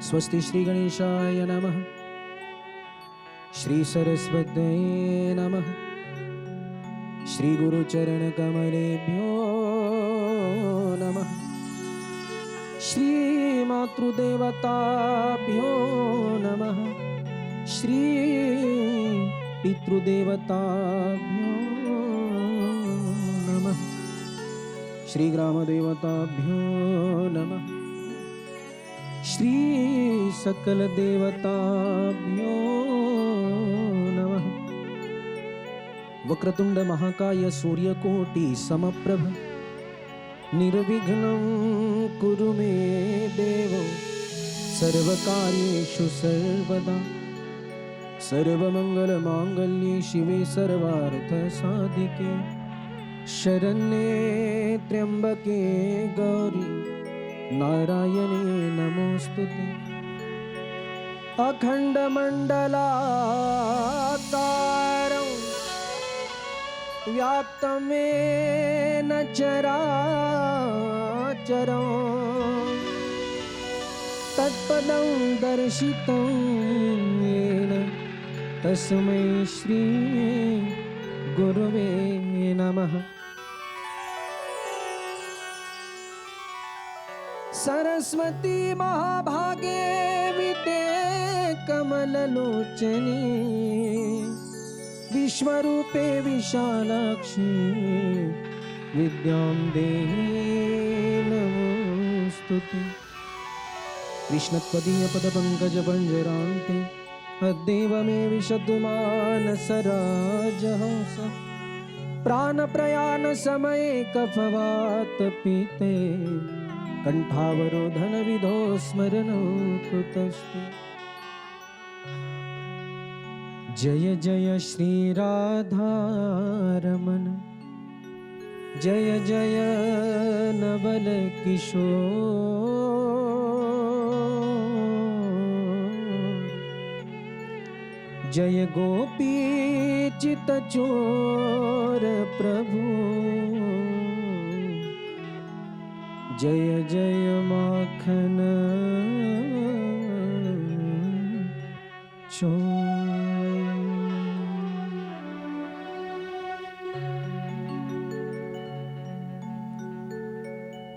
स्वस्ति श्री गणेशाय नमः। श्री सरस्वत्यै नमः। श्री गुरुचरण कमलेभ्यो नमः। श्री मातृदेवताभ्यो नमः। श्री पितृदेवताभ्यो नमः। श्री ग्रामदेवताभ्यो नमः। श्री सकल देवताभ्यो नमः। वक्रतुंड महाकाय सूर्यकोटि समप्रभ निर्विघ्नं कुरु मे देव सर्वकार्येषु सर्वदा। सर्वमंगलमांगल्ये शिवे सर्वार्थसाधिके शरण्ये त्र्यंबके गौरी नारायणे नमोस्तुते। अखंडमंडलाकारं व्याप्तं येन चराचरं तत्पदं दर्शितं येन तस्मै श्री गुरवे नमः। सरस्वती महाभागे विद्ये कमललोचनी विश्वरूपे विशालाक्षी विद्यां देहि नमोस्तुते। कृष्णत्वदीय पदपङ्कज पंजरान्ते अद्यैव मे विशतुमानसराजहंस प्राणप्रयाण समये कफवात पीते कंठावरोधन विधो स्मरणो कृतस्ते। जय जय श्री राधारमण जय जय नवल किशोर जय गोपी चित चोर प्रभु जय जय माखन चोर।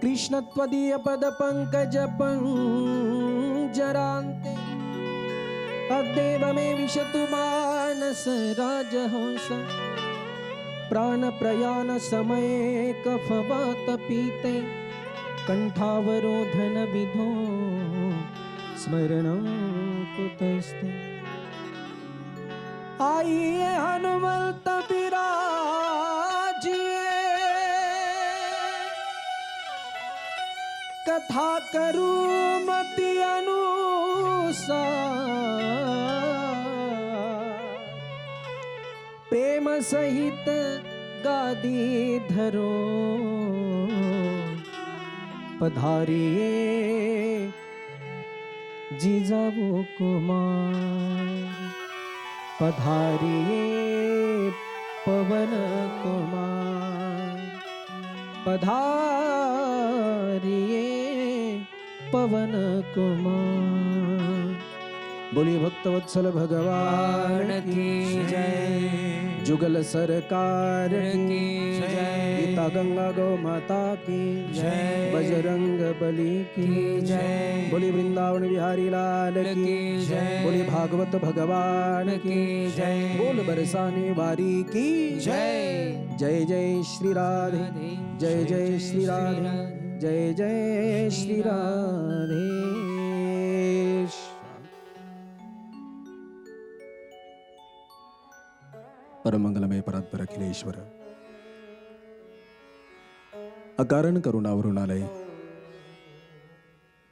कृष्ण त्वदीय पद पंकज पंजरान्ते अद्यैव मे विशतु मानस राजहंस प्राण प्रयाण समये कफवात पीते कंठावरोधन विधो स्मरणं कुतस्ते। आइए हनुमंत बिराजिए कथा करूं मति अनुसार प्रेम सहित गादी धरो पधारिए जीजाबो कुमार पधारिए पवन कुमार पधारिए पवन कुमार। बोलिए भक्तवत्सल भगवान की जय। जुगल सरकार की जय। गीता गंगा गौ माता की जय। बजरंग बली की जय। बोली वृंदावन बिहारी लाल की जय। बोली भागवत भगवान की जय। बोल बरसाने वारी की जय। जय जय श्री राधे जय जय श्री राधे जय जय श्री राधे। परमंगलमय परात्पर अखिलेश्वर अकारण करुणावरुणालय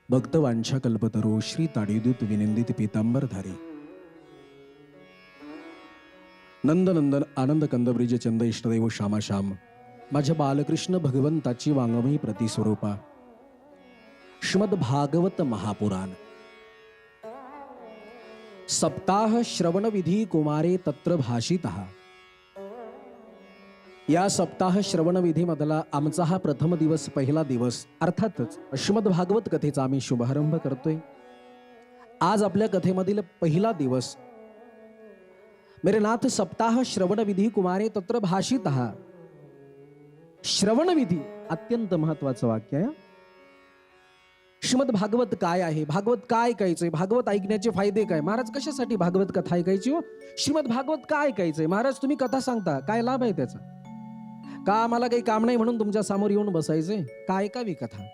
भक्त वांछा कल्पतरू श्री ताडीदूत विनिंदित पीतांबरधारी नंदनंदन आनंद कंदब्रिज चंद इष्टदेव श्यामाश्याम माझ्या बालकृष्ण भगवंताची वाङ्मयी प्रतिस्वरूपा श्रीमद भागवत महापुराण सप्ताह श्रवण विधी कुमारे तत्र भाषितः। या सप्ताह श्रवण विधीमधला आमचा हा प्रथम दिवस पहिला दिवस अर्थातच श्रीमद भागवत कथेचा आम्ही शुभारंभ करतोय। आज आपल्या कथेमधील पहिला दिवस. मेरे नाथ सप्ताह श्रवण विधी कुमारे तत्र भाषितः. श्रवण विधी अत्यंत महत्वाचं वाक्य आहे. श्रीमद भागवत काय आहे, भागवत काय ऐकायचंय, भागवत ऐकण्याचे फायदे काय. महाराज कशासाठी भागवत कथा ऐकायची हो? श्रीमद भागवत काय ऐकायचंय महाराज? तुम्ही कथा सांगता, काय लाभ आहे त्याचा? का आम्हाला काही काम नाही म्हणून तुमच्या समोर येऊन बसायचंय? काय ऐकावी कथा?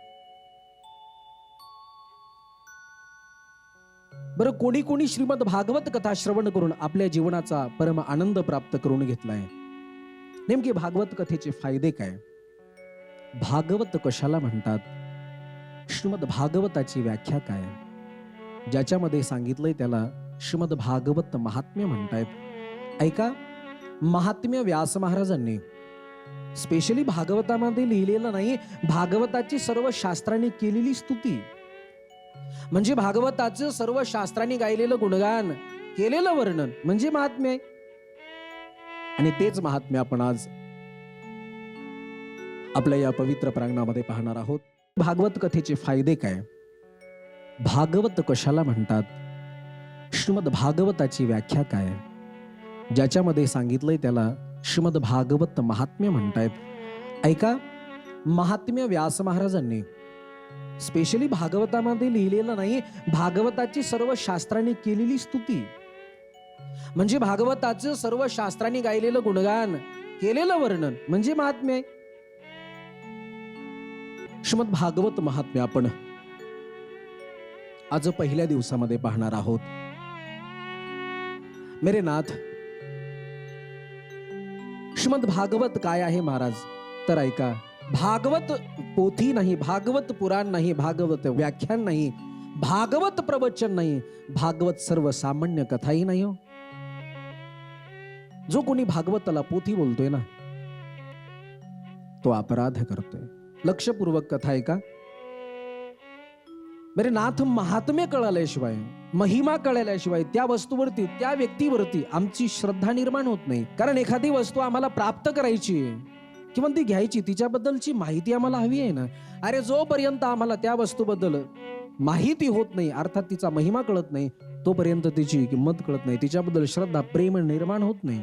बरं, कोणी कोणी श्रीमद भागवत कथा श्रवण करून आपल्या जीवनाचा परम आनंद प्राप्त करून घेतलाय. नेमके भागवत कथेचे फायदे काय? भागवत कशाला म्हणतात? श्रीमद भागवताची व्याख्या काय? ज्याच्यामध्ये सांगितलंय त्याला श्रीमद भागवत महात्म्य म्हणतायत. ऐका, महात्म्य व्यास महाराजांनी स्पेशली भागवतामध्ये लिहिलेलं नाही, भागवताची सर्व शास्त्रांनी केलेली स्तुती, म्हणजे भागवताचं सर्व शास्त्रांनी गायलेलं गुणगान, केलेलं वर्णन म्हणजे महात्म्य आहे. आणि तेच महात्म्य आपण आज आपल्या या पवित्र प्रांगणामध्ये पाहणार आहोत. भागवत कथेचे फायदे काय? भागवत कशाला म्हणतात? श्रीमद भागवताची व्याख्या काय? ज्याच्यामध्ये सांगितलंय त्याला श्रीमद भागवत महात्म्य म्हणतायत. ऐका, महात्म्य व्यास महाराजांनी स्पेशली भागवतामध्ये लिहिलेलं नाही, भागवताची सर्व शास्त्रांनी केलेली स्तुती, म्हणजे भागवताचं सर्व शास्त्रांनी गायलेलं गुणगान, केलेलं वर्णन म्हणजे महात्म्य आहे. श्रीमद भागवत महात्म्य आपण आज पहिल्या दिवसामध्ये पाहणार आहोत. मेरे नाथ, श्रीमद भागवत काय आहे महाराज? तर ऐका, भागवत पोथी नाही, भागवत पुराण नाही, भागवत व्याख्यान नाही, भागवत प्रवचन नाही, भागवत सर्वसामान्य कथाही नाही हो. जो कोणी भागवताला पोथी बोलतोय ना, तो अपराध करतोय. लक्षपूर्वक कथा आहे का? मेरे नाथ, महात्म्य कळाल्याशिवाय, महिमा कळाल्याशिवाय त्या वस्तूवरती, त्या व्यक्तीवरती आमची श्रद्धा निर्माण होत नाही. कारण एखादी वस्तू आम्हाला प्राप्त करायची आहे किंवा ती घ्यायची, तिच्याबद्दलची माहिती आम्हाला हवी आहे ना. अरे, जोपर्यंत आम्हाला त्या वस्तूबद्दल माहिती होत नाही, अर्थात तिचा महिमा कळत नाही, तोपर्यंत तिची किंमत कळत नाही, तिच्याबद्दल श्रद्धा, प्रेम निर्माण होत नाही.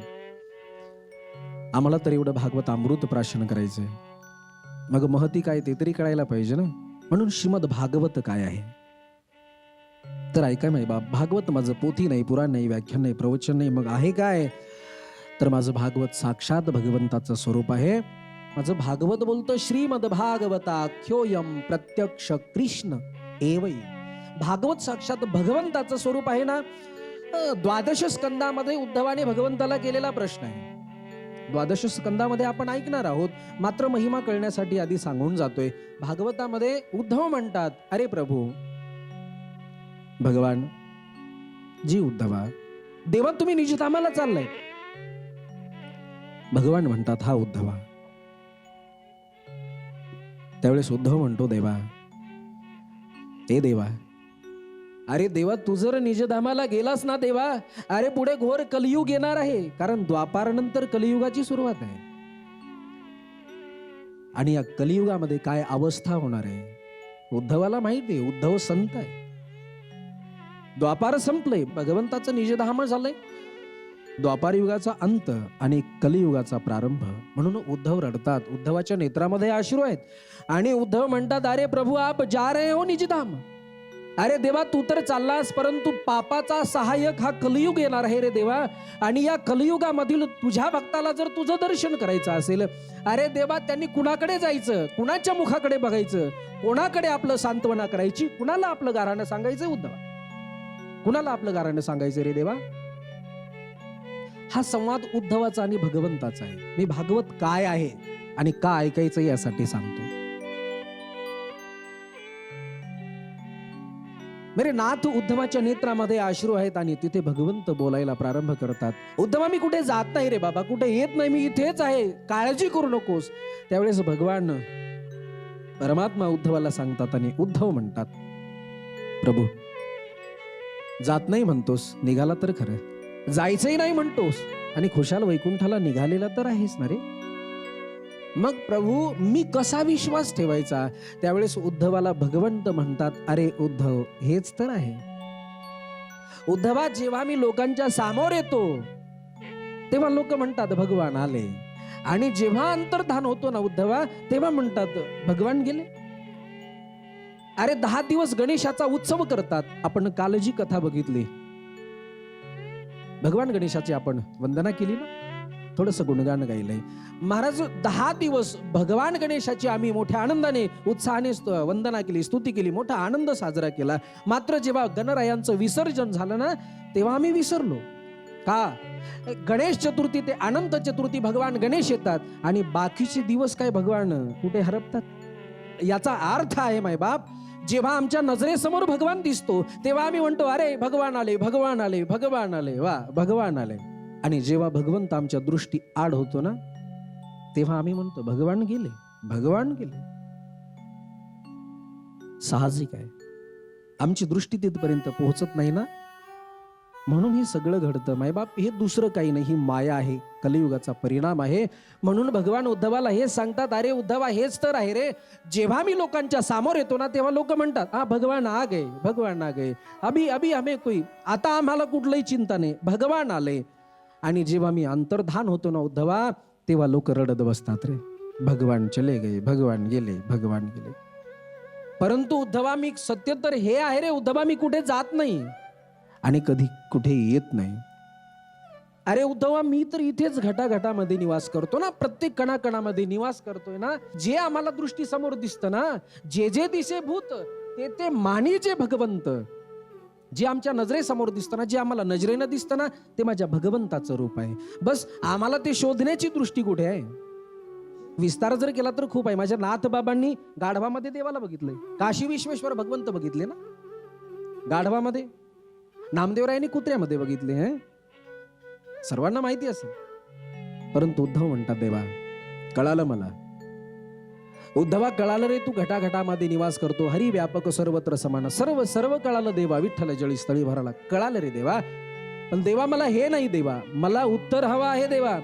आम्हाला तर एवढं भागवत अमृत प्राशन करायचंय, मग महती काय ते तरी कळायला पाहिजे ना. म्हणून श्रीमद भागवत काय आहे? तर ऐका माय बाप, भागवत माझं पोथी नाही, पुराण नाही, व्याख्यान नाही, प्रवचन नाही, मग आहे काय? तर माझं भागवत साक्षात भगवंताचं स्वरूप आहे. माझं भागवत बोलतं, श्रीमद भागवताख्योयम प्रत्यक्ष कृष्ण एवई. भागवत साक्षात भगवंताचं स्वरूप आहे ना. 12 स्कंदामध्ये उद्धवाने भगवंताला केलेला प्रश्न आहे. 12 स्कंदामध्ये आपण ऐकणार आहोत, मात्र महिमा कळण्यासाठी आधी सांगून जातोय. भागवतामध्ये उद्धव म्हणतात, अरे प्रभू भगवान जी उद्धवा, देवा तुम्ही निजधामाला चाललाय. भगवान म्हणतात, हा उद्धवा. त्यावेळेस उद्धव म्हणतो, देवा, ए देवा, अरे देवा, तू जर निजधामाला गेलास ना देवा, अरे पुढे घोर कलियुग येणार आहे. कारण द्वापारानंतर कलियुगाची सुरुवात आहे. आणि या कलियुगामध्ये काय अवस्था होणार आहे उद्धवाला माहिती आहे. उद्धव संत आहे. द्वापार संपलंय, भगवंताचं निजधाम झालंय. द्वापार युगाचा अंत आणि कलियुगाचा प्रारंभ. म्हणून उद्धव रडतात, उद्धवाच्या नेत्रामध्ये अश्रू आहेत. आणि उद्धव म्हणतात, अरे प्रभू आप जा रहे हो निजधाम. अरे देवा, तू तर चाललास, परंतु पापाचा सहाय्यक हा कलियुग येणार आहे रे देवा. आणि या कलियुगामधील तुझ्या भक्ताला जर तुझं दर्शन करायचं असेल, अरे देवा, त्यांनी कुणाकडे जायचं, कुणाच्या मुखाकडे बघायचं, कोणाकडे आपलं सांत्वना करायची, कुणाला आपलं गाराणं सांगायचं? उद्धवा, कुणाला आपलं गाराणं सांगायचं रे देवा? हा संवाद उद्धवाचा आणि भगवंताचा आहे. मी भागवत काय आहे आणि का ऐकायचं यासाठी सांगतो. मेरे नाथ, उद्धवाच्या नेत्रामध्ये अश्रू आहेत आणि तिथे भगवंत बोलायला प्रारंभ करतात. उद्धवा, मी कुठे जात नाही रे बाबा, कुठे येत नाही, मी इथेच आहे, काळजी करू नकोस. त्यावेळेस भगवान परमात्मा उद्धवाला सांगतात आणि उद्धव म्हणतात, प्रभू जात नाही म्हणतोस, निघाला तर खरं, जायचंही नाही म्हणतोस आणि खुशाल वैकुंठाला निघालेला तर आहेस ना रे. मग प्रभू मी कसा विश्वास ठेवायचा? त्यावेळेस उद्धवाला भगवंत म्हणतात, अरे उद्धव हेच तर आहे. उद्धवा, जेव्हा मी लोकांच्या समोर येतो तेव्हा लोक म्हणतात भगवान आले, आणि जेव्हा अंतर्धान होतो ना उद्धवा, तेव्हा म्हणतात भगवान गेले. अरे 10 दिवस गणेशाचा उत्सव करतात. आपण काल जी कथा बघितली, भगवान गणेशाची आपण वंदना केली ना, थोडस गुणगान गायलंय. महाराज 10 दिवस भगवान गणेशाची आम्ही मोठ्या आनंदाने उत्साहाने वंदना केली, स्तुती केली, मोठा आनंद साजरा केला. मात्र जेव्हा गणरायांचं विसर्जन झालं ना, तेव्हा आम्ही विसरलो. का? गणेश चतुर्थी ते अनंत चतुर्थी भगवान गणेश येतात आणि बाकीचे दिवस काय भगवान कुठे हरपतात. याचा अर्थ आहे मायबाप, जेव्हा आमच्या नजरेसमोर भगवान दिसतो तेव्हा आम्ही म्हणतो अरे भगवान आले, भगवान आले, भगवान आले, वा भगवान आले. आणि जेव्हा भगवंत आमच्या दृष्टी आड होतो ना, तेव्हा आम्ही म्हणतो भगवान गेले, भगवान गेले. साहजिक आहे, आमची दृष्टी तिथपर्यंत पोहोचत नाही ना, म्हणून हे सगळं घडतं मायबाप. हे दुसरं काही नाही, ही माया आहे, कलियुगाचा परिणाम आहे. म्हणून भगवान उद्धवाला हे सांगतात, अरे उद्धवा हेच तर आहे रे. जेव्हा मी लोकांच्या समोर येतो ना, तेव्हा लोक म्हणतात हा भगवान आ गए, भगवान आ गए, अभी अभी हमें कोई, आता आम्हाला कुठलंही चिंता नाही, भगवान आले. आणि जेव्हा मी अंतर्धान होतो ना उद्धवा, तेव्हा लोक रडत बसतात, रे भगवान चले गए, भगवान गेले, भगवान गेले. परंतु उद्धवा, मी सत्य तर हे आहे रे उद्धवा, मी कुठे जात नाही आणि कधी कुठे येत नाही. अरे उद्धवा, मी तर इथेच घटाघटामध्ये निवास करतो ना, प्रत्येक कणाकणामध्ये निवास करतोय ना. जे आम्हाला दृष्टी समोर दिसतं ना, जे जे दिसे भूत ते ते मानीचे भगवंत. जे आमच्या नजरेसमोर दिसतं ना, जे आम्हाला नजरेनं दिसतं ना, ते माझ्या भगवंताचं रूप आहे. बस आम्हाला ते शोधण्याची दृष्टी कुठे आहे. विस्तार जर केला तर खूप आहे. माझ्या नाथ बाबांनी गाढवामध्ये देवाला बघितलंय, काशी विश्वेश्वर भगवंत बघितले ना गाढवामध्ये, नामदेवरायांनी कुत्र्यामध्ये बघितले, हे सर्वांना माहिती असेल. परंतु उद्धव म्हणतात देवा कळालं मला. उद्धवा कळालं रे, तू घटाघटामध्ये निवास करतो, हरी व्यापक सर्वत्र समान, सर्व सर्व कळालं देवा, विठ्ठल जळी स्थळी भराला. कळालं रे देवा, पण देवा मला हे नाही देवा, मला उत्तर हवा आहे देवा.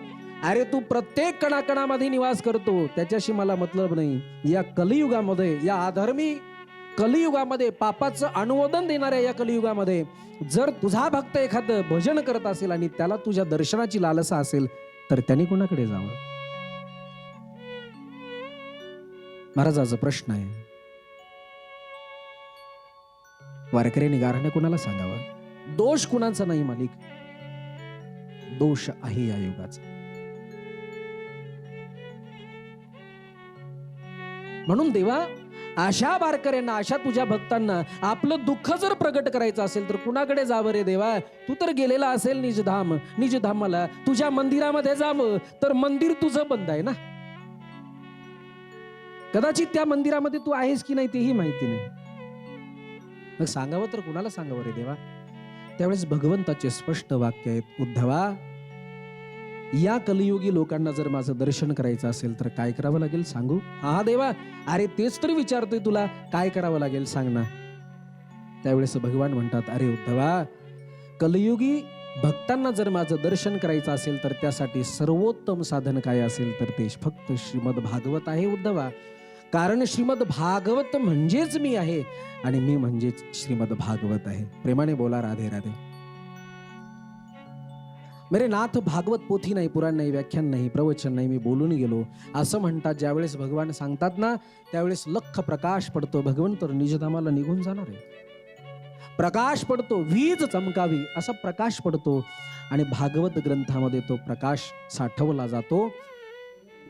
अरे तू प्रत्येक कणाकणामध्ये निवास करतो, त्याच्याशी मला मतलब नाही. या कलियुगामध्ये, या अधर्मी कलियुगामध्ये, पापाचं अनुमोदन देणाऱ्या या कलियुगामध्ये जर तुझा भक्त एखादं भजन करत असेल आणि त्याला तुझ्या दर्शनाची लालसा असेल, तर त्याने कोणाकडे जावं. महाराजाचा प्रश्न आहे, वारकऱ्यांनी गारहाणे कुणाला सांगावा. दोष कुणाचा नाही मालिक, दोष आहे या युगाचा. म्हणून देवा, अशा वारकऱ्यांना, अशा तुझ्या भक्तांना आपलं दुःख जर प्रगट करायचं असेल तर कुणाकडे जावं रे देवा. तू तर गेलेला असेल निजधाम, निजधामाला, तुझ्या मंदिरामध्ये जावं तर मंदिर तुझं बंद आहे ना. कदाचित त्या मंदिरामध्ये तू आहेस की नाही तेही माहिती नाही. मग सांगावं तर कुणाला सांगावं रे देवा. त्यावेळेस भगवंताचे स्पष्ट वाक्य आहेत, उद्धवा या कलियुगी लोकांना जर माझं दर्शन करायचं असेल तर काय करावं लागेल सांगू. हा देवा, अरे तेच तर विचारतोय तुला, काय करावं लागेल सांग ना. त्यावेळेस भगवान म्हणतात, अरे उद्धवा, कलियुगी भक्तांना जर माझं दर्शन करायचं असेल तर त्यासाठी सर्वोत्तम साधन काय असेल तर ते फक्त श्रीमद भागवत आहे उद्धवा. कारण श्रीमद भागवत म्हणजेच मी आहे आणि मी म्हणजेच श्रीमद भागवत आहे. प्रेमाने बोला राधे राधे. मेरे नाथ, भागवत पोथी नाही, पुराण नाही, व्याख्यान नाही, प्रवचन नाही, मी बोलून गेलो असं म्हणतात. ज्यावेळेस भगवान सांगतात ना, त्यावेळेस लख प्रकाश पडतो. भगवंत निजधामाला निघून जाणार आहे. प्रकाश पडतो, वीज चमकावी असा प्रकाश पडतो आणि भागवत ग्रंथामध्ये तो प्रकाश साठवला जातो.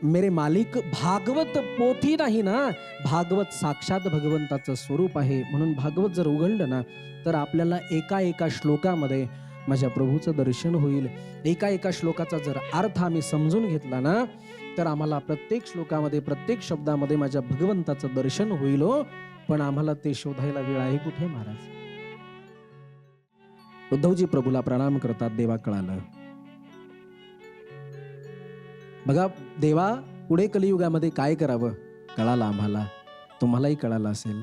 मेरे मालिक, भागवत पोथी नाही ना, भागवत साक्षात भगवंताचं स्वरूप आहे. म्हणून भागवत जर उघडलं ना तर आपल्याला एका एका श्लोकामध्ये माझ्या प्रभूचं दर्शन होईल. एका एका श्लोकाचा जर अर्थ आम्ही समजून घेतला ना तर आम्हाला प्रत्येक श्लोकामध्ये, प्रत्येक शब्दामध्ये माझ्या भगवंताचं दर्शन होईल. पण आम्हाला ते शोधायला वेळ आहे कुठे महाराज. उद्धवजी प्रभूला प्रणाम करतात, देवा कळालं. बघा देवा, पुढे कलियुगामध्ये काय करावं कळालं आम्हाला, तुम्हालाही कळालं असेल.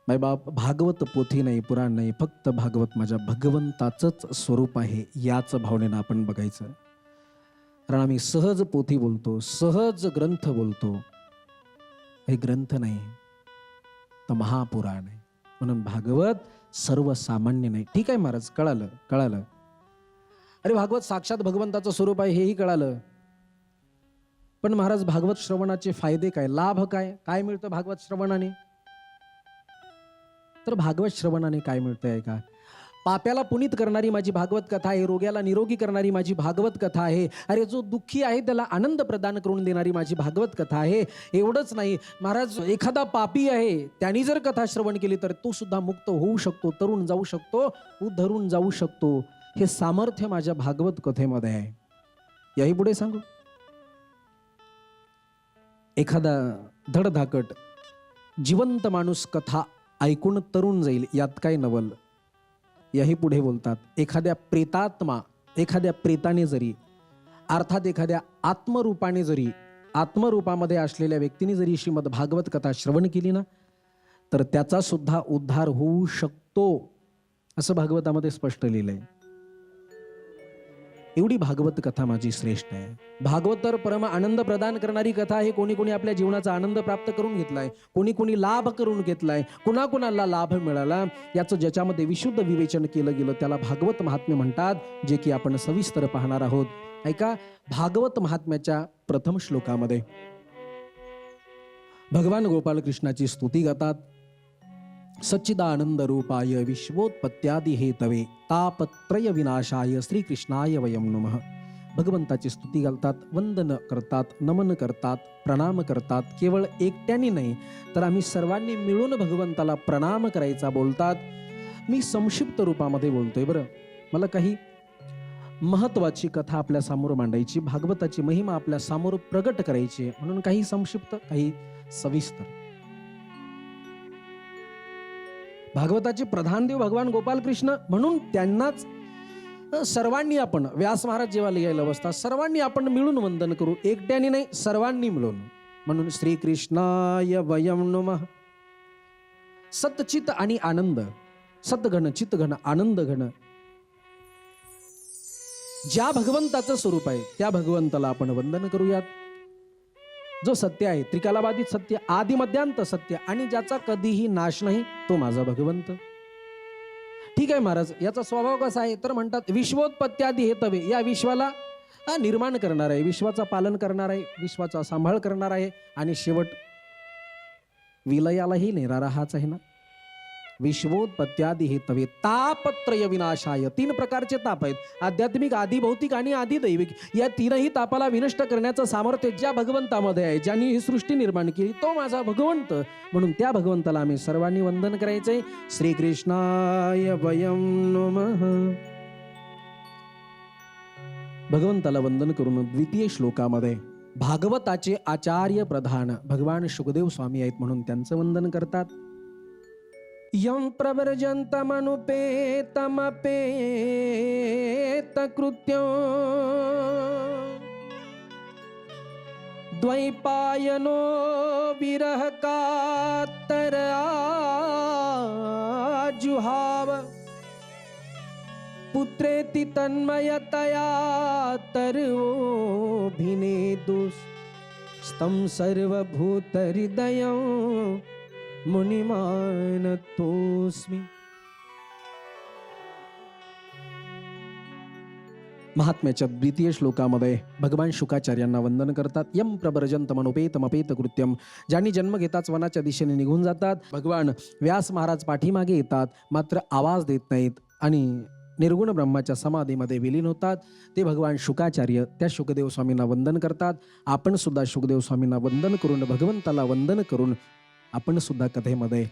बाई बाप, भागवत पोथी नाही, पुराण नाही, फक्त भागवत माझ्या भगवंताचंच स्वरूप आहे याच भावनेनं आपण बघायचं. कारण आम्ही सहज पोथी बोलतो, सहज ग्रंथ बोलतो. हे ग्रंथ नाही तर महापुराण आहे. म्हणून भागवत सर्वसामान्य नाही. ठीक आहे महाराज, कळालं. अरे भागवत साक्षात भगवंताचं स्वरूप आहे हेही कळालं. पण महाराज भागवत श्रवणाचे फायदे काय, लाभ काय, काय मिळतं भागवत श्रवणाने? तर भागवत श्रवणाने काय मिळतंय का? पाप्याला पुनीत करणारी माझी भागवत कथा आहे, रोग्याला निरोगी करणारी माझी भागवत कथा आहे. अरे जो दुःखी आहे त्याला आनंद प्रदान करून देणारी माझी भागवत कथा आहे. एवढंच नाही महाराज, एखादा पापी आहे त्यांनी जर कथा श्रवण केली तर तो सुद्धा मुक्त होऊ शकतो, तरुण जाऊ शकतो, उद्धरून जाऊ शकतो. हे सामर्थ्य माझ्या भागवत कथेमध्ये आहे. याही पुढे सांगू, एखादा धडधाकट जिवंत माणूस कथा ऐकून तरुण जाईल, यात काय नवल. याही पुढे बोलतात, एखाद्या प्रेताने जरी, अर्थात एखाद्या आत्मरूपामध्ये असलेल्या व्यक्तीने जरी श्रीमद भागवत कथा श्रवण केली ना, तर त्याचा सुद्धा उद्धार होऊ शकतो, असं भागवतामध्ये स्पष्ट लिहिलंय. एवढी भागवत कथा माझी श्रेष्ठ आहे. भागवत तर परम आनंद प्रदान करणारी कथा आहे. कोणी कोणी आपल्या जीवनाचा आनंद प्राप्त करून घेतलाय, कोणी कोणी लाभ करून घेतलाय, कुणाकुणाला लाभ मिळाला, याचं ज्याच्यामध्ये विशुद्ध विवेचन केलं गेलं त्याला भागवत महात्म्य म्हणतात, जे की आपण सविस्तर पाहणार आहोत. ऐका, भागवत महात्म्याच्या प्रथम श्लोकामध्ये भगवान गोपाल कृष्णाची स्तुती गातात. सच्चिदानंद रूपाय विश्वोत्पत्त्यादि हेतवे तापत्रय विनाशाय श्रीकृष्णाय वयं नमः. भगवंताची स्तुती घालतात, वंदन करतात, नमन करतात, प्रणाम करतात. केवळ एकट्याने नाही तर आम्ही सर्वांनी मिळून भगवंताला प्रणाम करायचा बोलतात. मी संक्षिप्त रूपामध्ये बोलतोय बरं. मला काही महत्वाची कथा आपल्या समोर मांडायची, भागवताची महिमा आपल्या समोर प्रगट करायची, म्हणून काही संक्षिप्त, काही सविस्तर. भागवताचे प्रधान देव भगवान गोपाल कृष्ण, म्हणून त्यांनाच सर्वांनी आपण, व्यास महाराज जेव्हा लिहायला बसतात, सर्वांनी आपण मिळून वंदन करू, एकट्याने नाही, सर्वांनी मिळून. म्हणून श्रीकृष्णाय वयं नमः. सतचित आणि आनंद, सतघन, चितघन, आनंद घन, ज्या भगवंताचं स्वरूप आहे त्या भगवंताला आपण वंदन करूयात. जो सत्य आहे, त्रिकालाबाधित सत्य, आदि मध्यांत सत्य, आणि ज्याचा कधीही नाश नाही, तो माझा भगवंत. ठीक आहे महाराज, याचा स्वभाव कसा आहे तर म्हणतात विश्वोत्पत्त्यादि हेतवे, या विश्वाला निर्माण करणार आहे, विश्वाचा पालन करणार आहे, विश्वाचा सांभाळ करणार आहे, आणि शेवट विलयालाही नेणारा हाच आहे ना. विश्वोत्पत्त्यादि हेतवे तापत्रय विनाशाय. 3 प्रकारचे ताप आहेत, आध्यात्मिक, आधी भौतिक आणि आधी दैविक. या तीनही तापाला विनष्ट करण्याचं सामर्थ्य ज्या भगवंतामध्ये आहे, ज्यांनी ही सृष्टी निर्माण केली, तो माझा भगवंत. म्हणून त्या भगवंताला आम्ही सर्वांनी वंदन करायचंय. श्रीकृष्णाय वयं नमः. भगवंताला वंदन करून द्वितीय श्लोकामध्ये भागवताचे आचार्य प्रधान भगवान शुकदेव स्वामी आहेत, म्हणून त्यांचं वंदन करतात. यं प्रव्रजन्तमनुपेतमपेतकृत्यं द्वैपायनो विरहकातराजुहाव पुत्रेति तन्मयतया तर्वोऽभिनेदुस्तं सर्वभूतहृदयं मुनिमानतोस्मि. महात्म्याच्या द्वितीय श्लोकामध्ये भगवान शुकाचार्यांना वंदन करतात. यम प्रव्रजन्तमनुपेतमपेत कृत्यम. ज्यांनी जन्म घेताच वनाच्या दिशेने निघून जातात. भगवान व्यास महाराज पाठीमागे येतात, मात्र आवाज देत नाहीत आणि निर्गुण ब्रह्माच्या समाधीमध्ये विलीन होतात. ते भगवान शुकाचार्य त्या शुकदेव स्वामींना वंदन करतात. आपण सुद्धा शुकदेव स्वामींना वंदन करून, भगवंताला वंदन करून आपण सुद्धा कथेमध्ये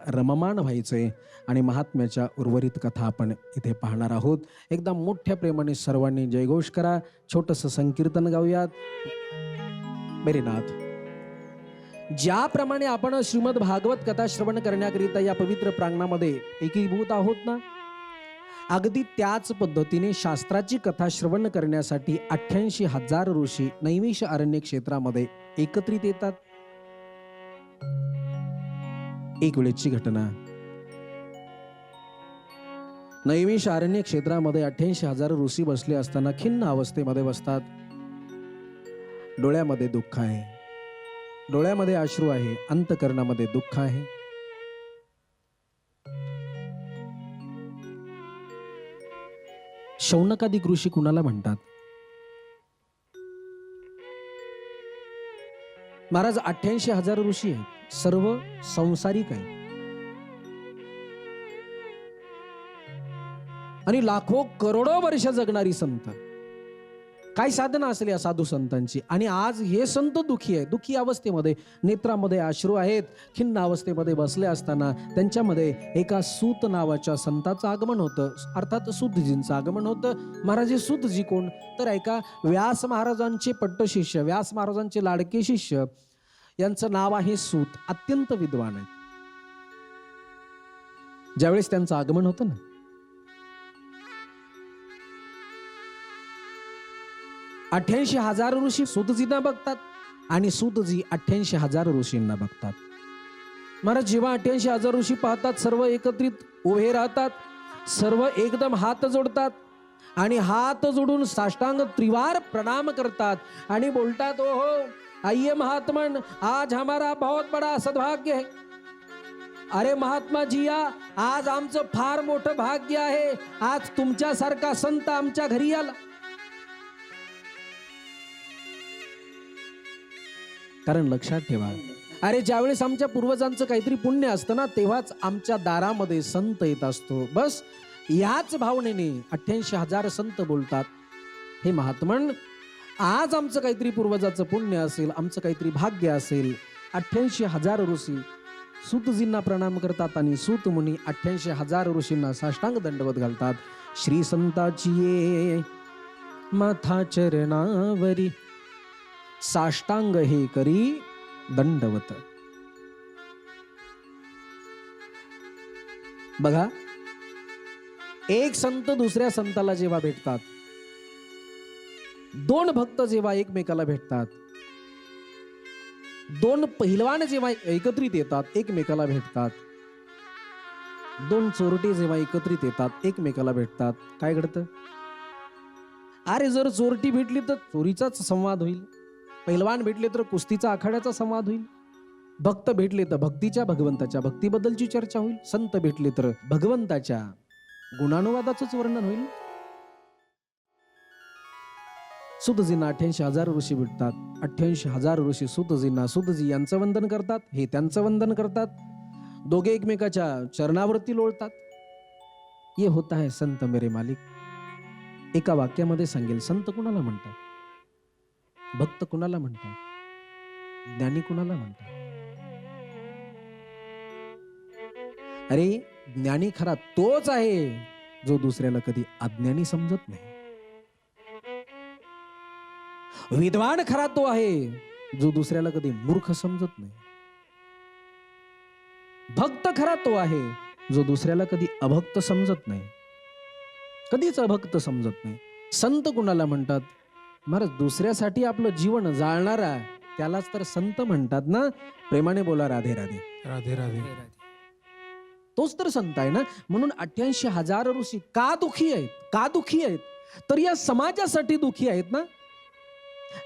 रममाण व्हायचंय. आणि महात्म्याच्या उर्वरित कथा आपण इथे पाहणार आहोत. एकदम मोठ्या प्रेमाने सर्वांनी जयघोष करा. छोटंसं संकीर्तन गाऊयात. मेरेनाथ, ज्याप्रमाणे आपण श्रीमद भागवत कथा श्रवण करण्याकरिता या पवित्र प्रांगणामध्ये एकीभूत आहोत ना, अगदी त्याच पद्धतीने शास्त्राची कथा श्रवण करण्यासाठी 88,000 ऋषी नैमिष अरण्य क्षेत्रामध्ये एकत्रित येतात. एक वेळेची घटना, नैमिष अरण्य क्षेत्रामध्ये 88,000 ऋषी बसले असताना खिन्न अवस्थेमध्ये बसतात. डोळ्यामध्ये दुःख आहे, डोळ्यामध्ये अश्रू आहे, अंतकरणामध्ये दुःख आहे. शौनकादिक ऋषी कुणाला म्हणतात? महाराज 88,000 ऋषी आहेत, सर्व संसारिक आहेत आणि लाखो करोडो वर्ष जगणारी संत. काय साधना असेल या साधू संतांची. आणि आज हे संत दुःखी आहे, दुःखी अवस्थेमध्ये, नेत्रामध्ये अश्रू आहेत, खिन्न अवस्थेमध्ये बसले असताना त्यांच्यामध्ये एका सूत नावाच्या संताचं आगमन होतं, अर्थात सूतजींचं आगमन होतं. महाराज सूतजी कोण? तर ऐका, व्यास महाराजांचे पट्टशिष्य, व्यास महाराजांचे लाडके शिष्य, यांचं नाव आहे सूत. अत्यंत विद्वान आहे. ज्यावेळेस त्यांचं आगमन होतं ना, 88,000 ऋषी सूतजींना बघतात आणि सूतजी 88,000 ऋषींना बघतात. महाराज जेव्हा 88,000 ऋषी पाहतात, सर्व एकत्रित उभे राहतात, सर्व एकदम हात जोडतात आणि हात जोडून साष्टांग त्रिवार प्रणाम करतात आणि बोलतात, ओ हो आइए महात्मन, आज हमारा बहुत बड़ा सद्भाग्य है. अरे महात्मा जिया, आज आमचं फार मोठं भाग्य आहे, आज तुमच्यासारखा संत आमच्या घरी आला. कारण लक्षात ठेवा, अरे ज्यावेळेस आमच्या पूर्वजांचं काहीतरी पुण्य असतं ना, तेव्हाच आमच्या दारामध्ये संत येत असतो. बस याच भावनेने 88,000 संत बोलतात, हे महात्मन, आज आमचं काहीतरी पूर्वजाचं पुण्य असेल, आमचं काहीतरी भाग्य असेल. 88,000 ऋषी सूतजींना प्रणाम करतात आणि सूत मुनी 88,000 ऋषींना साष्टांग दंडवत घालतात. श्री संताची ये माथा चरणावरी, साष्टांग हे करी दंडवत. बघा, एक संत दुसऱ्या संताला जेव्हा भेटतात, दोन भक्त जेव्हा एकमेकाला भेटतात, दोन पहिलवान जेव्हा एकत्रित येतात एकमेकाला भेटतात, दोन चोरटे जेव्हा एकत्रित येतात एकमेकाला भेटतात, काय घडतं? अरे जर चोरटी भेटली तर चोरीचाच संवाद होईल, पहिलवान भेटले तर कुस्तीचा आखाड्याचा संवाद होईल, भक्त भेटले तर भक्तीच्या भगवंताच्या भक्तीबद्दलची चर्चा होईल, संत भेटले तर भगवंताच्या गुणानुवादाचंच वर्णन होईल. सूतजींना 88,000 ऋषी भेटतात. 88,000 ऋषी सूतजींना, सूतजी यांचं वंदन करतात, हे त्यांचं वंदन करतात, दोघे एकमेकाच्या चरणावरती लोळतात. ये होता है संत मेरे मालिक. एका वाक्यामध्ये सांगेल, संत कुणाला म्हणतात, भक्त कुणाला म्हणतात, ज्ञानी कुणाला म्हणतात? अरे ज्ञानी खरा तोच आहे जो दुसऱ्याला कधी अज्ञानी समजत नाही. विद्वान खरा तो आहे जो दुसऱ्याला कधी मूर्ख समजत नाही. भक्त खरा तो आहे जो दुसऱ्याला कधी अभक्त समजत नाही, कधीच अभक्त समजत नाही. संत कुणाला म्हणतात? महाराज दुसऱ्यासाठी आपलं जीवन जाळणारा त्यालाच तर संत म्हणतात ना. प्रेमाने बोला राधे राधे. राधे राधे. तोच तर संत आहे ना. म्हणून 88,000 ऋषी का दुखी आहेत? का दुखी आहेत? तर या समाजासाठी दुखी आहेत ना.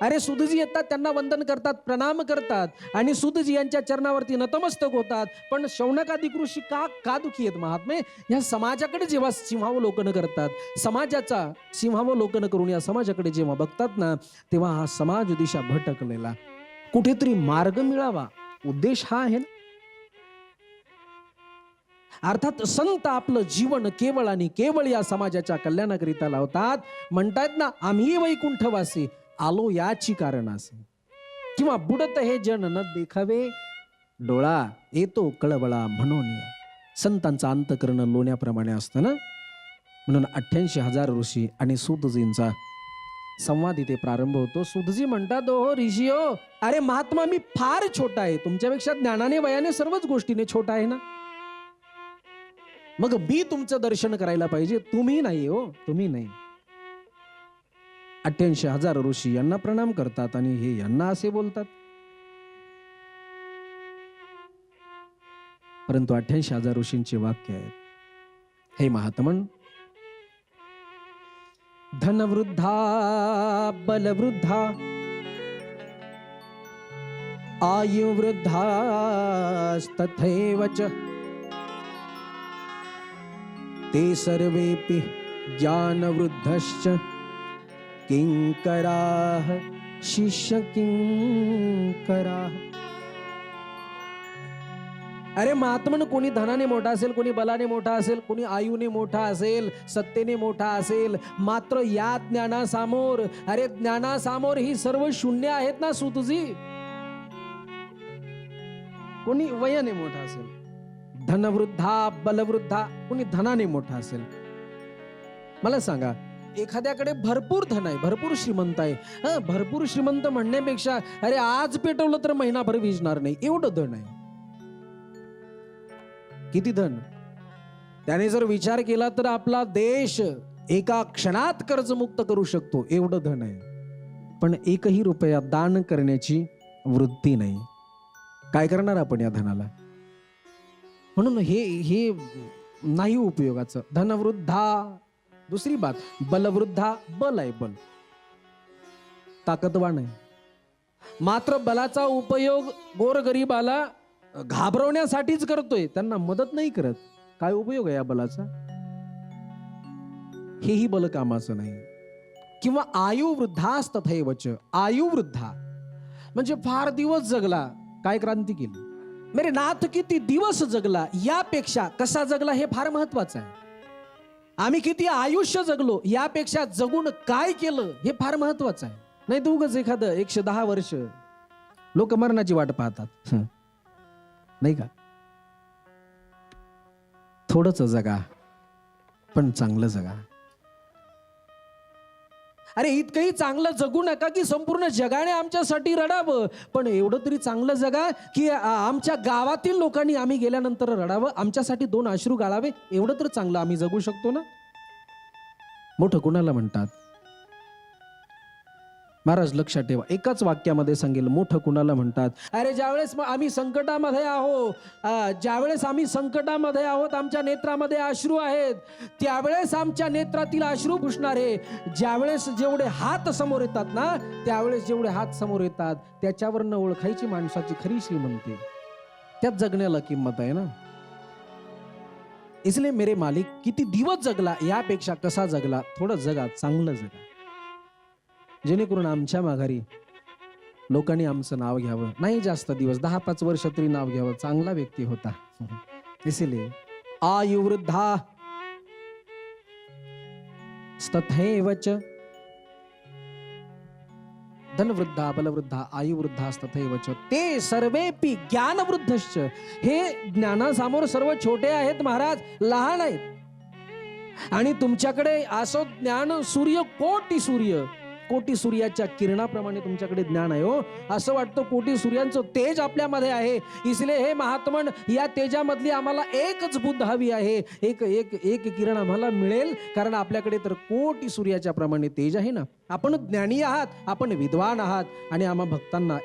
अरे सुदजी येतात, त्यांना वंदन करतात, प्रणाम करतात आणि सुदजी यांच्या चरणावरती नतमस्तक होतात. पण शौनकादिक ऋषी का दुखी आहेत महात्मे? या समाजाकडे जेव्हा सिंहावलोकन करतात, समाजाचा सिंहावलोकन करून या समाजाकडे जेव्हा बघतात ना, तेव्हा हा समाज दिशा भटकलेला, कुठेतरी मार्ग मिळावा, उद्देश हा आहे ना. अर्थात संत आपलं जीवन केवळ आणि केवळ या समाजाच्या कल्याणाकरिता लावतात. म्हणतात ना, आम्ही वैकुंठवासी आलो याची कारण असे, किंवा बुडत हे जन न देखावे डोळा येतो कळवळा म्हणून. संतांचा अंतकरण लोण्याप्रमाणे असतं ना. म्हणून 88,000 ऋषी आणि सूतजींचा संवाद इथे प्रारंभ होतो. सूतजी म्हणतात, हो ऋषी हो, अरे महात्मा मी फार छोटा आहे, तुमच्यापेक्षा ज्ञानाने वयाने सर्वच गोष्टीने छोटा आहे ना. मग मी तुमचं दर्शन करायला पाहिजे, तुम्ही नाही हो, तुम्ही नाही. 88,000 ऋषी यांना प्रणाम करतात आणि हे यांना असे बोलतात. परंतु 88,000 ऋषींचे वाक्य आहेत, हे महात्मन, धनवृद्धा बलवृद्धा आयुवृद्धास्तथैव च ते सर्वेपि ज्ञानवृद्धश्च किंकराः शिष्य किंकराः. अरे महात्मन कोणी धनाने मोठा असेल, कोणी बलाने मोठा असेल, कोणी आयुने मोठा असेल, सत्तेने मोठा असेल, मात्र या ज्ञानासमोर, अरे ज्ञानासमोर ही सर्व शून्य आहेत ना सुतजी. कोणी वयाने मोठा असेल, धनवृद्धा बलवृद्धा, कोणी धनाने मोठा असेल. मला सांगा, एखाद्याकडे भरपूर धन आहे, भरपूर श्रीमंत आहे, भरपूर श्रीमंत म्हणण्यापेक्षा अरे आज पेटवलं तर महिनाभर विजणार नाही एवढं धन आहे. किती धन. त्याने जर विचार केला तर आपला देश एका क्षणात कर्जमुक्त करू शकतो एवढं धन आहे. पण एकही रुपया दान करण्याची वृत्ती नाही. काय करणार आपण या धनाला. म्हणून हे नाही उपयोगाचं. धनवृद्धा, दुसरी बात बलवृद्धा, बल आहे, बल ताकदवान आहे, मात्र बलाचा उपयोग गोरगरिबाला घाबरवण्यासाठीच करतोय, त्यांना मदत नाही करत. काय उपयोग आहे या बलाचा. हेही बल कामाचं नाही. किंवा आयुवृद्धास तथैवच. आयुवृद्धा म्हणजे फार दिवस जगला, काय क्रांती केली. मेरे नाथ किती दिवस जगला यापेक्षा कसा जगला हे फार महत्वाचं आहे. आम्ही किती आयुष्य जगलो यापेक्षा जगून काय केलं हे फार महत्वाचं आहे. नाही तर उगाच एखादं 110 वर्ष लोक मरणाची वाट पाहतात, नाही का. थोडंच जगा पण चांगलं जगा. अरे इतकंही चांगलं जगू नका की संपूर्ण जगाने आमच्यासाठी रडावं, पण एवढं तरी चांगलं जगा की आमच्या गावातील लोकांनी आम्ही गेल्यानंतर रडावं, आमच्यासाठी 2 अश्रू गाळावे. एवढं तर चांगलं आम्ही जगू शकतो ना. मोठं कुणाला म्हणतात महाराज, लक्षात ठेवा. एकाच वाक्यामध्ये सांगेल मोठं कुणाला म्हणतात. अरे ज्यावेळेस आम्ही संकटामध्ये आहोत, ज्यावेळेस आम्ही संकटामध्ये आहोत, आमच्या नेत्रामध्ये अश्रू आहेत, त्यावेळेस आमच्या नेत्रातील अश्रू पुसणारे, ज्यावेळेस जेवढे हात समोर येतात ना, त्यावेळेस जेवढे हात समोर येतात त्याच्यावरनं ओळखायची माणसाची खरी श्रीमंती. त्यात जगण्याला किंमत आहे ना. इसलिए मेरे मालिक, किती दिवस जगला यापेक्षा कसा जगला, थोडं जगा, चांगलं जगा, जेणेकरून आमच्या माघारी लोकांनी आमचं नाव घ्यावं. नाही जास्त दिवस, 10-5 वर्ष तरी नाव घ्यावं, चांगला व्यक्ती होता. इसलिए आयुवृद्धा तथैवच. धनवृद्धा बलवृद्धा आयुवृद्धास्तथैवच ते सर्वेपि ज्ञानवृद्धश्च. हे ज्ञानासमोर सर्व छोटे आहेत महाराज, लहान आहेत. आणि तुमच्याकडे असो ज्ञान कोटी सूर्याच्या किरणाप्रमाणे तुमच्याकडे ज्ञान आहे. हो, असं वाटतं कोटी सूर्यांचं तेज आपल्यामध्ये आहे. इसलिए हे महात्मन, या तेजामधली आम्हाला एकच बुद्ध हवी आहे, एक किरण आम्हाला मिळेल, कारण आपल्याकडे तर कोटी सूर्याच्या प्रमाणे तेज आहे ना. आपण ज्ञानी आहात, आपण विद्वान आहात, आणि आम्हा भक्तांना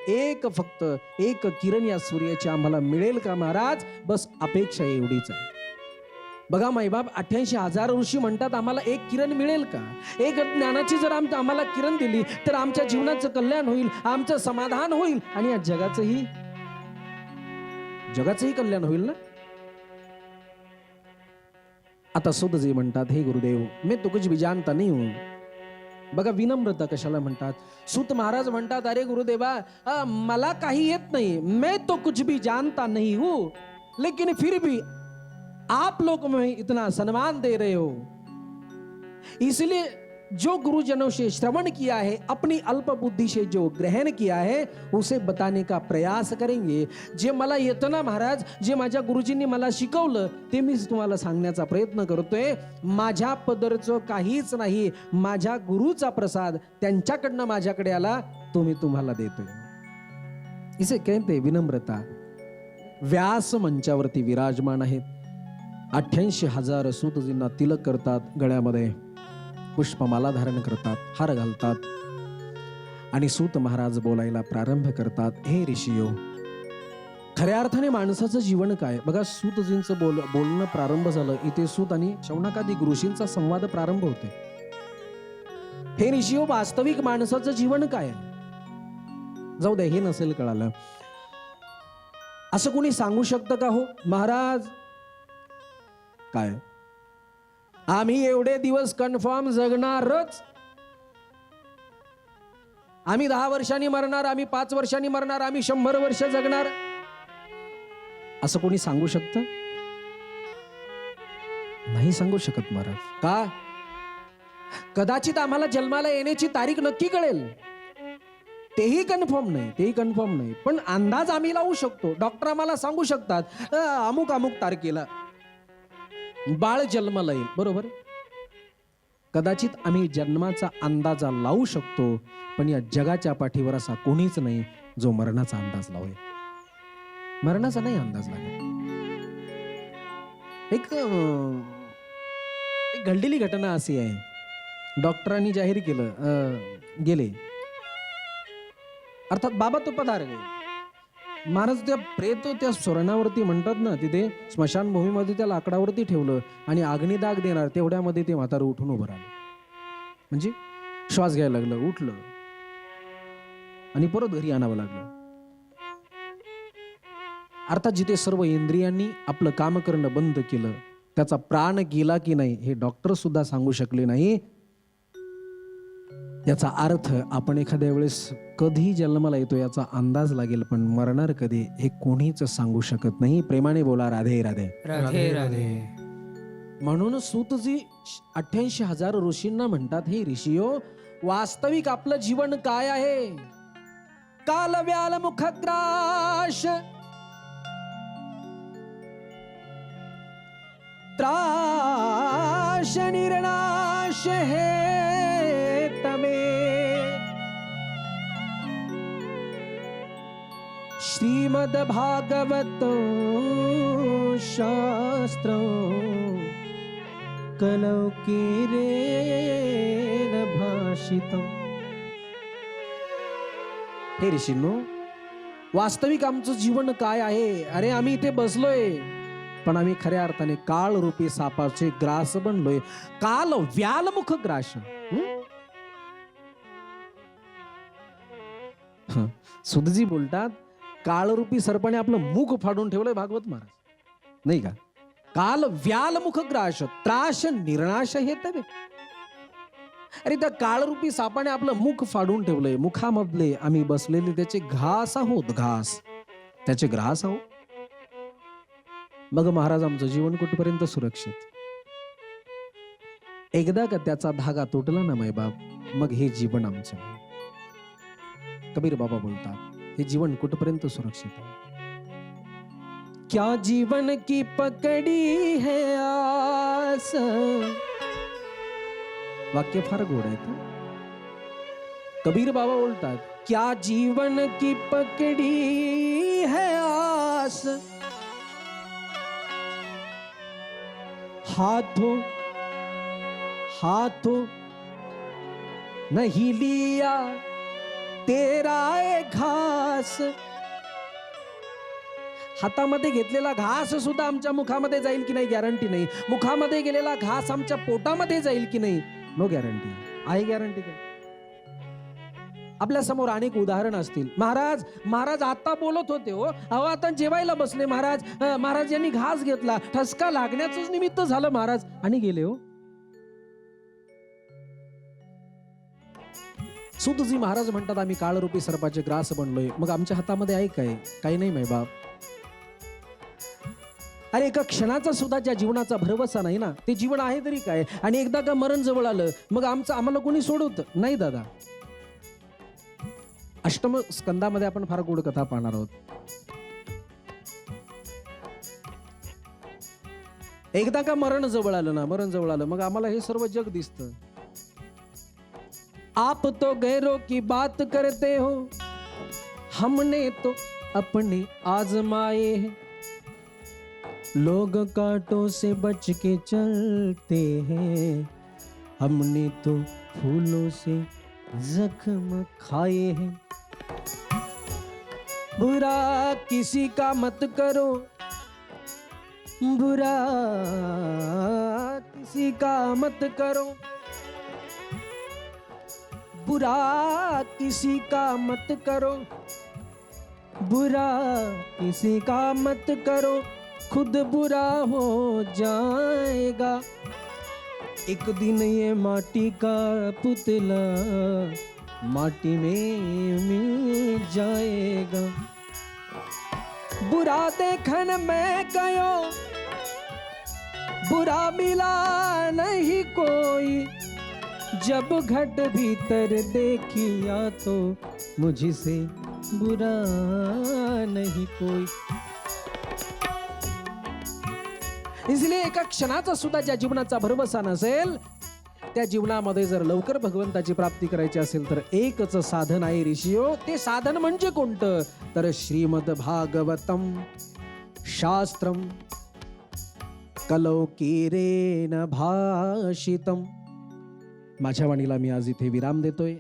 फक्त एक किरण या सूर्याची आम्हाला मिळेल का महाराज, बस अपेक्षा एवढीच आहे. बघा माईबाप, 88,000 ऋषी म्हणतात आम्हाला एक किरण मिळेल का. एक ज्ञानाची जर आम्हाला किरण दिली तर आमच्या जीवनाचं कल्याण होईल, आमचं समाधान होईल, आणि या जगाचंही कल्याण होईल ना. आता सूतजी म्हणतात, हे गुरुदेव, मैं तो कुछ भी जानता नहीं हूं. बघा विनम्रता कशाला म्हणतात. सूत महाराज म्हणतात, अरे गुरुदेवा, मला काही येत नाही, मैं तो कुछ भी जानता नहीं हूं, लेकिन फिर भी आप लोग में इतना सम्मान दे रहे हो, इसलिए जो गुरुजनों से श्रवण किया है, अपनी अल्प बुद्धि से जो ग्रहण किया है, उसे बताने का प्रयास करेंगे. जे मला येतं ना महाराज, जे माझ्या गुरुजींनी मला शिकवलं ते मी तुम्हाला सांगण्याचा प्रयत्न करतोय. माझ्या पदरचं काहीच नाही, माझ्या गुरुचा प्रसाद त्यांच्याकडनं माझ्याकडे आला, तुम्हाला देतोय. इसे कहते विनम्रता. व्यास मंचावरती विराजमान आहेत. 88,000 सूतजींना तिलक करतात, गळ्यामध्ये पुष्पमाला धारण करतात, हार घालतात, आणि सूत महाराज बोलायला प्रारंभ करतात. हे ऋषियो, खऱ्या अर्थाने माणसाचं जीवन काय. बघा, सूतजींचं बोलणं प्रारंभ झालं, इथे सूत आणि शौनकादी ऋषींचा संवाद प्रारंभ होते. हे ऋषियो, वास्तविक माणसाचं जीवन काय. जाऊ दे, हे नसेल कळालं, असं कोणी सांगू शकतं का हो महाराज. काय आम्ही एवढे दिवस कन्फर्म जगणारच. आम्ही 10 वर्षांनी मरणार, आम्ही 5 वर्षांनी मरणार, आम्ही 100 वर्ष जगणार, असं कोणी सांगू शकतं? नाही सांगू शकत महाराज. का? कदाचित आम्हाला जन्माला येण्याची तारीख नक्की कळेल, तेही कन्फर्म नाही. पण अंदाज आम्ही लावू शकतो. डॉक्टर आम्हाला सांगू शकतात अमुक अमुक तारखेला बाळ जन्माला येईल, बरोबर. कदाचित आम्ही जन्माचा अंदाजा लावू शकतो, पण या जगाच्या पाठीवर असा कोणीच नाही जो मरणाचा अंदाज लावेल. मरणाचा नाही अंदाज लागेल. एक घडलेली घटना अशी आहे. डॉक्टरांनी जाहीर केलं, गेले अर्थात बाबा तो पधार गए. महाराज त्या प्रेत त्या स्वर्णावरती म्हणतात ना, तिथे स्मशानभूमीमध्ये त्या लाकडावरती ठेवलं आणि अग्निदाग देणार तेवढ्यामध्ये ते म्हातारं उठून उभं राहिलं. म्हणजे श्वास घ्यायला लागलं, उठलं आणि परत घरी आणावं लागलं. अर्थात जिथे सर्व इंद्रियांनी आपलं काम करणं बंद केलं, त्याचा प्राण गेला की नाही हे डॉक्टर सुद्धा सांगू शकले नाही. याचा अर्थ आपण एखाद्या वेळेस कधी जन्माला येतो याचा अंदाज लागेल, पण मरणार कधी हे कोणीच सांगू शकत नाही. प्रेमाने बोला राधे राधे राधे राधे. म्हणून सूतजी 88,000 ऋषींना म्हणतात, हे ऋषियो, वास्तविक आपलं जीवन काय आहे? काल व्याल मुखग्राश त्राश निर्नाश हे तमे. श्रीमद भागवत शास्त्र कलौकीरेण भाषितम. हे ऋषींनो, वास्तविक आमचं जीवन काय आहे? अरे आम्ही इथे बसलोय, पण आम्ही खऱ्या अर्थाने काळ रूपी सापाचे ग्रास बनलोय. काल व्यालमुख ग्रास. सुधजी बोलतात, काळरूपी सर्पाने आपलं मुख फाडून ठेवलंय भागवत महाराज, नाही का? काल व्यालमुख ग्रास त्राश निर्नाश हे तवे. अरे त्या काळरूपी सापाने आपलं मुख फाडून ठेवलंय. मुखामधले आम्ही बसलेले त्याचे घास आहोत, घास त्याचे ग्रास आहोत. मग महाराज आमचं जीवन कुठपर्यंत सुरक्षित? एकदा का त्याचा धागा तुटला ना मायबाप, मग हे जीवन आमचं. कबीर बाबा बोलतात, हे जीवन कुठपर्यंत सुरक्षित आहे? क्या जीवन की पकड़ी है आस. वाक्य फार गोड आहे. कबीर बाबा बोलतात, क्या जीवन की पकड़ी है आस, हाथों नहीं लिया तेरा एक घास. हातामध्ये घेतलेला घास सुद्धा आमच्या मुखामध्ये जाईल की नाही गॅरंटी नाही. मुखामध्ये गेलेला घास आमच्या पोटामध्ये जाईल की नाही, नो गॅरंटी आहे. गॅरंटी काय? आपल्या समोर अनेक उदाहरण असतील. महाराज आता बोलत होते हो, अहो आता जेवायला बसले महाराज यांनी घास घेतला, ठसका लागण्याचंच निमित्त झालं महाराज आणि गेले हो. सुतजी महाराज म्हणतात, आम्ही काळरूपी सर्पाचे ग्रास बनलोय. मग आमच्या हातामध्ये आहे काय? काही नाही माय बाप. अरे एका क्षणाचा सुद्धा ज्या जीवनाचा भरवसा नाही ना, ते जीवन आहे तरी काय? आणि एकदा का मरण जवळ आलं, मग आम्हाला कोणी सोडवत नाही दादा. अष्टम स्कंदामध्ये आपण फार गोड कथा पाहणार आहोत. एकदा का मरण जवळ आलं, मग आम्हाला हे सर्व जग दिसतं. आप तो गैरों की बात करते हो, हमने तो अपने आजमाए हैं. लोग कांटों से बच के चलते हैं, हमने तो फूलों से जख्म खाए हैं. बुरा किसी का मत करो, बुरा किसी का मत करो, बुरा किसी का मत करो, बुरा किसी का मत करो, खुद बुरा हो जाएगा. एक दिन ये माटी का पुतला माटी में मिल जाएगा। बुरा देखन में गयो बुरा मिला नहीं कोई, जब घट भीतर देखिया तो मुझसे बुरा नहीं कोई। इसलिए एका क्षणाचा सुद्धा ज्या जीवनाचा भरवसा नसेल त्या जीवनामध्ये जर लवकर भगवंताची प्राप्ती करायची असेल तर एकच साधन आहे ऋषियो। ते साधन म्हणजे कोणतं तर श्रीमद भागवतम शास्त्रम कलौकीरेन भाषितम। माझ्या वाणीला मी आज इथे विराम देतोय।